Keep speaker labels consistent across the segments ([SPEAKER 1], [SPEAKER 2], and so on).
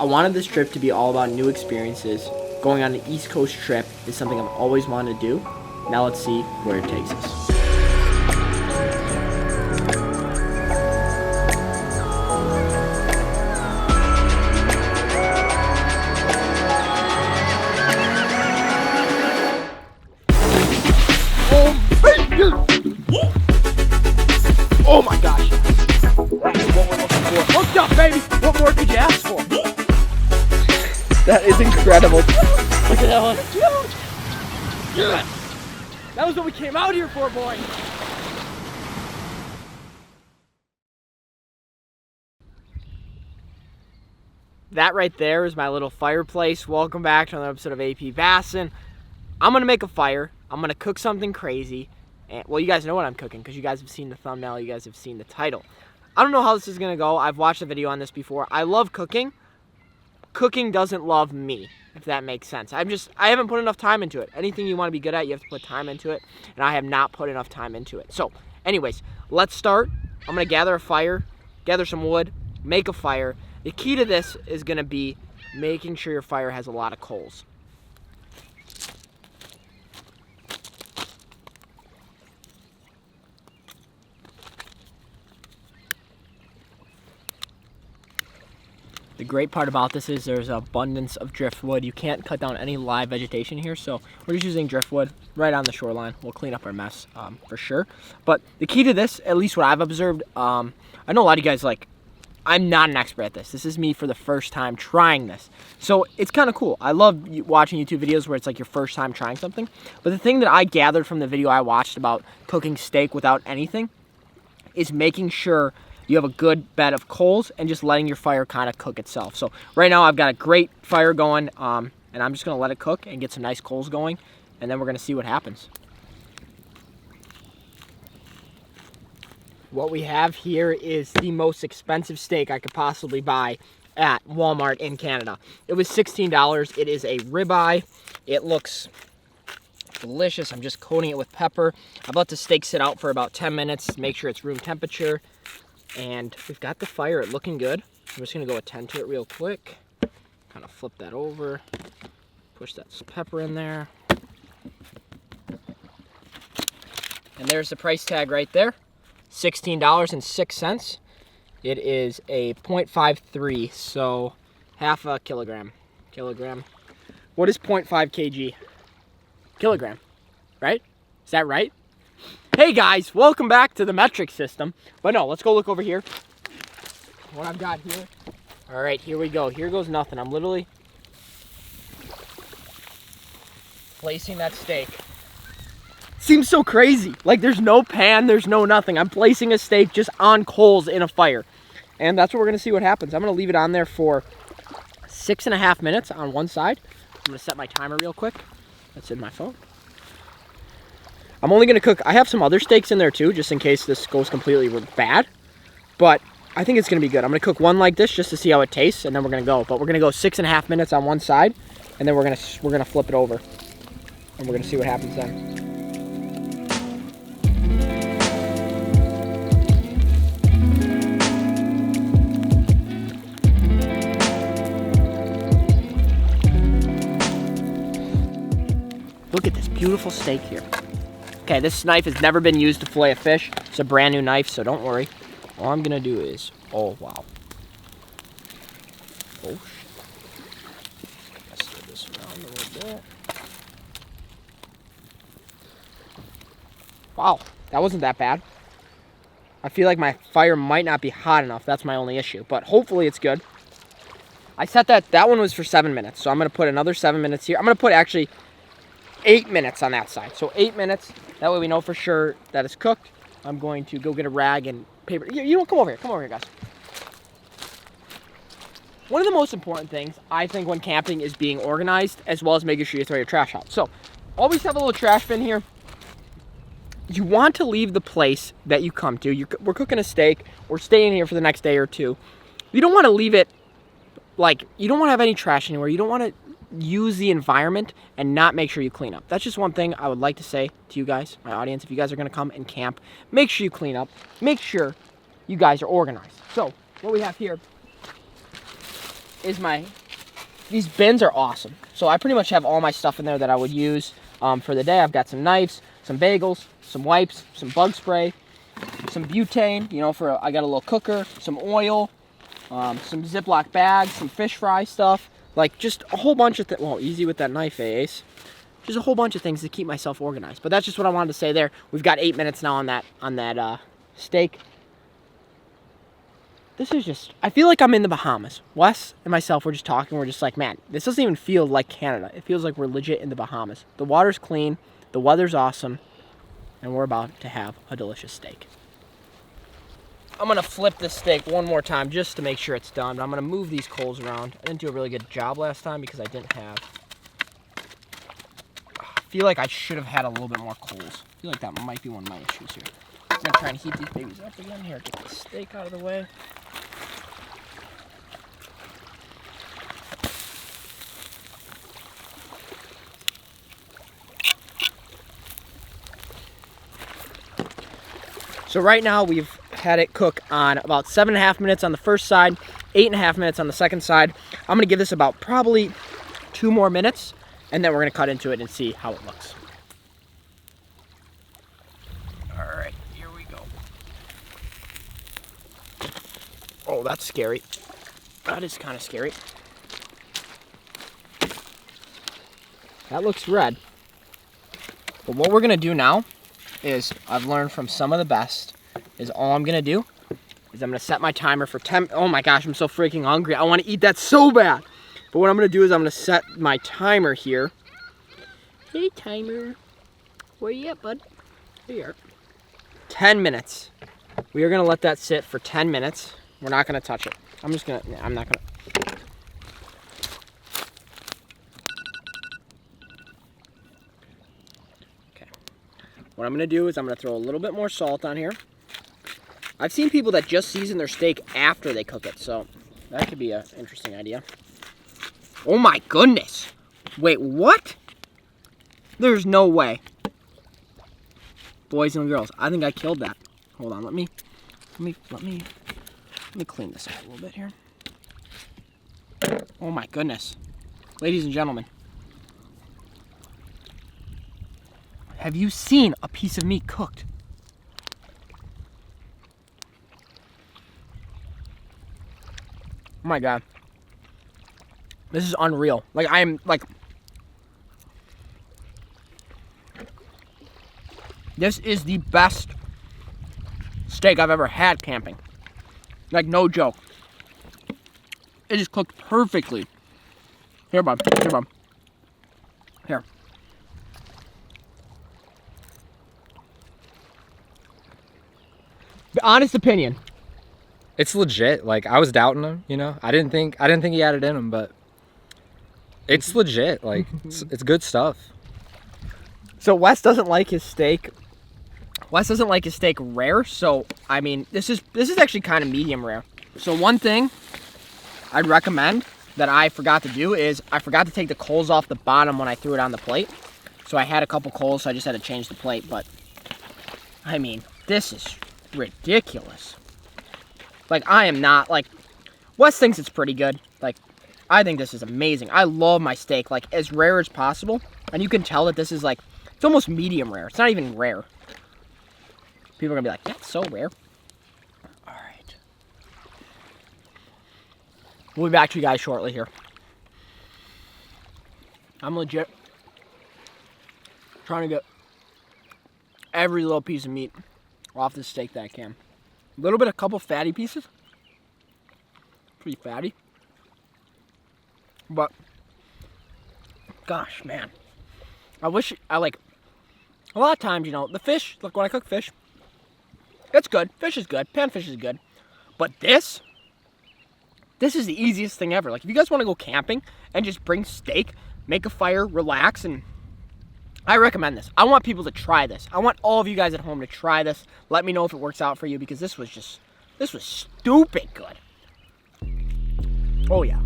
[SPEAKER 1] I wanted this trip to be all about new experiences. Going on an East Coast trip is something I've always wanted to do. Now let's see where it takes us. Oh my gosh. What we're looking for. Hooked up, baby. What more could you ask for? That is incredible. Look at that one. Yeah. That was what we came out here for, boy. That right there is my little fireplace. Welcome back to another episode of AP Bassin. I'm gonna make a fire. I'm gonna cook something crazy. And, well, you guys know what I'm cooking because you guys have seen the thumbnail, you guys have seen the title. I don't know how this is gonna go. I've watched a video on this before. I love cooking. Cooking doesn't love me, if that makes sense. I haven't put enough time into it. Anything you want to be good at, you have to put time into it, and I have not put enough time into it. So, anyways, let's start. I'm gonna gather a fire, gather some wood, make a fire. The key to this is gonna be making sure your fire has a lot of coals. The great part about this is there's an abundance of driftwood. You can't cut down any live vegetation here, so we're just using driftwood right on the shoreline. We'll clean up our mess for sure. But the key to this, at least what I've observed, I know a lot of you guys I'm not an expert at this. This is me for the first time trying this. So it's kind of cool. I love watching YouTube videos where it's like your first time trying something. But the thing that I gathered from the video I watched about cooking steak without anything is making sure you have a good bed of coals and just letting your fire kind of cook itself. So right now I've got a great fire going and I'm just gonna let it cook and get some nice coals going, and then we're gonna see what happens. What we have here is the most expensive steak I could possibly buy at Walmart in Canada. It was $16. It is a ribeye. It looks delicious. I'm just coating it with pepper. I let the steak sit out for about 10 minutes, make sure it's room temperature. And we've got the fire looking good. I'm just gonna go attend to it real quick. Kind of flip that over. Push that pepper in there. And there's the price tag right there. $16.06. It is a 0.53, so half a kilogram. What is 0.5 kg? Kilogram, right? Is that right? Hey guys, welcome back to the metric system. But no, let's go look over here. What I've got here. All right, here we go. Here goes nothing. I'm literally placing that steak. Seems so crazy. Like there's no pan, there's no nothing. I'm placing a steak just on coals in a fire. And that's what we're gonna see what happens. I'm gonna leave it on there for 6.5 minutes on one side. I'm gonna set my timer real quick. That's in my phone. I'm only gonna cook, I have some other steaks in there too, just in case this goes completely bad. But I think it's gonna be good. I'm gonna cook one like this just to see how it tastes, and then we're gonna go. But we're gonna go 6.5 minutes on one side, and then we're gonna flip it over. And we're gonna see what happens then. Look at this beautiful steak here. Okay, this knife has never been used to fillet a fish. It's a brand new knife, so don't worry. All I'm gonna do is, oh wow. Oh shit. Let's stir this around a little bit. Wow, that wasn't that bad. I feel like my fire might not be hot enough. That's my only issue, but hopefully it's good. I set that one was for 7 minutes, so I'm gonna put another 7 minutes here. I'm gonna put actually 8 minutes on that side. So 8 minutes. That way we know for sure that it's cooked. I'm going to go get a rag and paper. You don't come over here. Come over here, guys. One of the most important things I think when camping is being organized, as well as making sure you throw your trash out. So always have a little trash bin here. You want to leave the place that you come to. We're cooking a steak. We're staying here for the next day or two. You don't want to leave it like, you don't want to have any trash anywhere. You don't want to use the environment and not make sure you clean up. That's just one thing I would like to say to you guys, my audience. If you guys are going to come and camp, make sure you clean up. Make sure you guys are organized. So what we have here is these bins are awesome. So I pretty much have all my stuff in there that I would use for the day. I've got some knives, some bagels, some wipes, some bug spray, some butane, you know, I got a little cooker, some oil, some Ziploc bags, some fish fry stuff, like just a whole bunch of things. Well, easy with that knife, Ace. Just a whole bunch of things to keep myself organized. But that's just what I wanted to say there. We've got 8 minutes now on that steak. This is just, I feel like I'm in the Bahamas. Wes and myself were just talking. We're just like, man, this doesn't even feel like Canada. It feels like we're legit in the Bahamas. The water's clean, the weather's awesome, and we're about to have a delicious steak. I'm going to flip this steak one more time just to make sure it's done. But I'm going to move these coals around. I didn't do a really good job last time because I didn't have... I feel like I should have had a little bit more coals. I feel like that might be one of my issues here. I'm going to try and heat these babies up again. Here, get the steak out of the way. So right now we've had it cook on about 7.5 minutes on the first side, 8.5 minutes on the second side. I'm gonna give this about probably 2 more minutes, and then we're gonna cut into it and see how it looks. All right, here we go. Oh, that's scary. That is kind of scary. That looks red. But what we're gonna do now is, I've learned from some of the best, is all I'm gonna do is I'm gonna set my timer for 10. Oh my gosh, I'm so freaking hungry. I wanna eat that so bad. But what I'm gonna do is I'm gonna set my timer here. Hey timer, where you at, bud? Here you are. 10 minutes. We are gonna let that sit for 10 minutes. We're not gonna touch it. I'm not gonna. What I'm gonna do is I'm gonna throw a little bit more salt on here. I've seen people that just season their steak after they cook it, so that could be an interesting idea. Oh my goodness! Wait, what? There's no way. Boys and girls, I think I killed that. Hold on, let me clean this up a little bit here. Oh my goodness. Ladies and gentlemen. Have you seen a piece of meat cooked? Oh my God. This is unreal. Like, this is the best steak I've ever had camping. Like, no joke. It is cooked perfectly. Here, bud. Here, bud. Here. Honest opinion.
[SPEAKER 2] It's legit. Like, I was doubting him, you know. I didn't think he had it in him, but it's legit. Like, it's good stuff.
[SPEAKER 1] So Wes doesn't like his steak. Wes doesn't like his steak rare. So I mean, this is actually kind of medium rare. So one thing I'd recommend that I forgot to do is I forgot to take the coals off the bottom when I threw it on the plate. So I had a couple coals, so I just had to change the plate. But I mean, this is ridiculous. Like, I am not, like, Wes thinks it's pretty good. Like, I think this is amazing. I love my steak, like, as rare as possible. And you can tell that this is, like, it's almost medium rare. It's not even rare. People are gonna be like, that's so rare. All right. We'll be back to you guys shortly here. I'm legit trying to get every little piece of meat off the steak that I can. A little bit, a couple fatty pieces. Pretty fatty. But, gosh, man. A lot of times, you know, the fish, look, when I cook fish, it's good. Fish is good. Pan fish is good. But this is the easiest thing ever. Like, if you guys want to go camping and just bring steak, make a fire, relax, and I recommend this. I want people to try this. I want all of you guys at home to try this. Let me know if it works out for you, because this was stupid good. Oh yeah.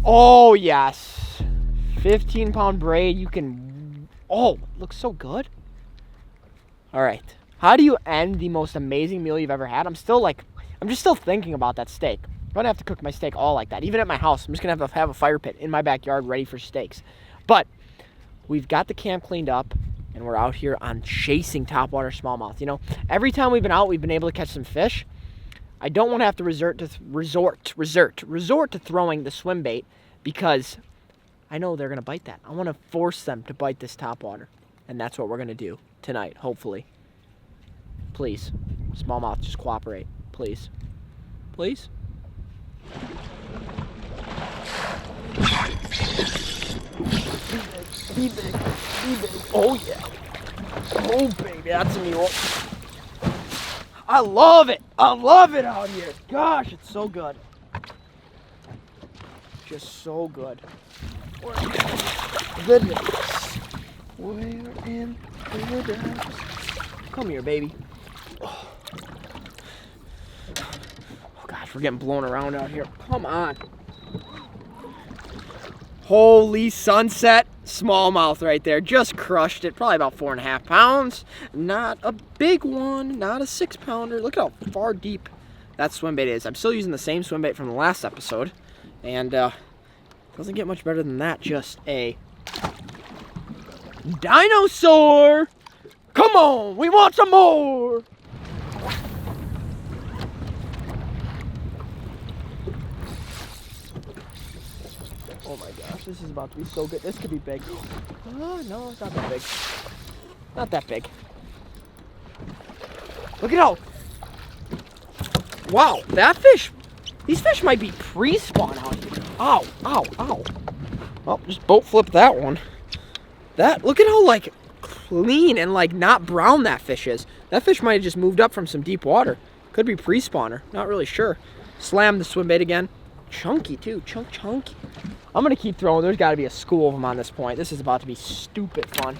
[SPEAKER 1] Oh yes. 15-pound braid, you can, oh, looks so good. All right. How do you end the most amazing meal you've ever had? I'm just still thinking about that steak. I'm gonna have to cook my steak all like that. Even at my house, I'm just gonna have a fire pit in my backyard ready for steaks. But we've got the camp cleaned up, and we're out here on chasing topwater smallmouth. You know, every time we've been out, we've been able to catch some fish. I don't want to have to resort to throwing the swim bait because I know they're gonna bite that. I want to force them to bite this topwater, and that's what we're gonna do tonight, hopefully. Please, smallmouth, just cooperate, please, please. Be big. Oh yeah. Oh baby, that's a mule. I love it out here. Gosh, it's so good. Just so good. Where in the depths? Where in the depths? Come here, baby. Oh gosh, we're getting blown around out here. Come on. Holy sunset smallmouth right there. Just crushed it. Probably about 4.5 pounds. Not a big one. Not a 6-pounder. Look how far deep that swim bait is. I'm still using the same swim bait from the last episode. And doesn't get much better than that. Just a dinosaur. Come on. We want some more. Oh my gosh, this is about to be so good. This could be big. Oh, no, it's not that big. Not that big. Look at how... Wow, that fish... These fish might be pre-spawn out here. Ow, ow, ow. Well, just boat flip that one. Look at how, like, clean and, like, not brown that fish is. That fish might have just moved up from some deep water. Could be pre-spawner. Not really sure. Slam the swim bait again. Chunky, too. Chunky. I'm going to keep throwing. There's got to be a school of them on this point. This is about to be stupid fun.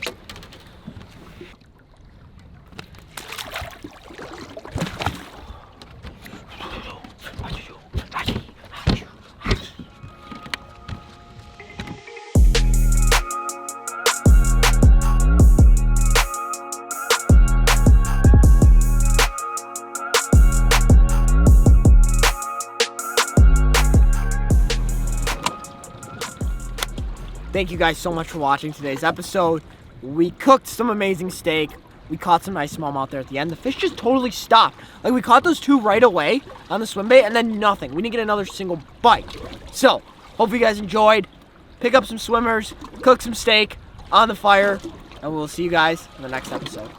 [SPEAKER 1] Thank you guys so much for watching today's episode. We cooked some amazing steak. We caught some nice smallmouth there at the end. The fish just totally stopped. Like, we caught those two right away on the swim bait and then nothing. We didn't get another single bite. So, hope you guys enjoyed. Pick up some swimmers, cook some steak on the fire, and we'll see you guys in the next episode.